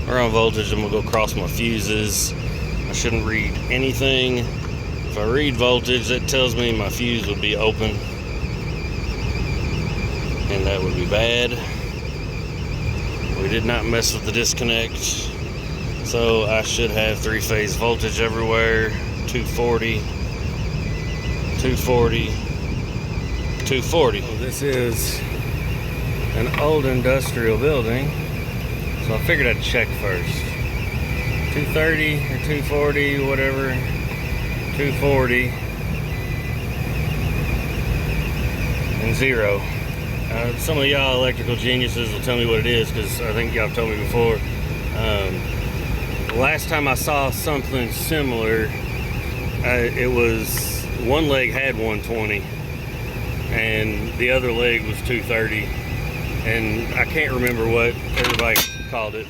around voltage, I'm gonna go cross my fuses. I shouldn't read anything. If I read voltage, that tells me my fuse would be open, and that would be bad. We did not mess with the disconnect, so I should have three-phase voltage everywhere. 240, 240, 240. Oh, this is an old industrial building, so I figured I'd check first. 230 or 240, whatever. 240 and 0. Some of y'all electrical geniuses will tell me what it is, because I think y'all have told me before. Last time I saw something similar, it was one leg had 120 and the other leg was 230, and I can't remember what everybody called it.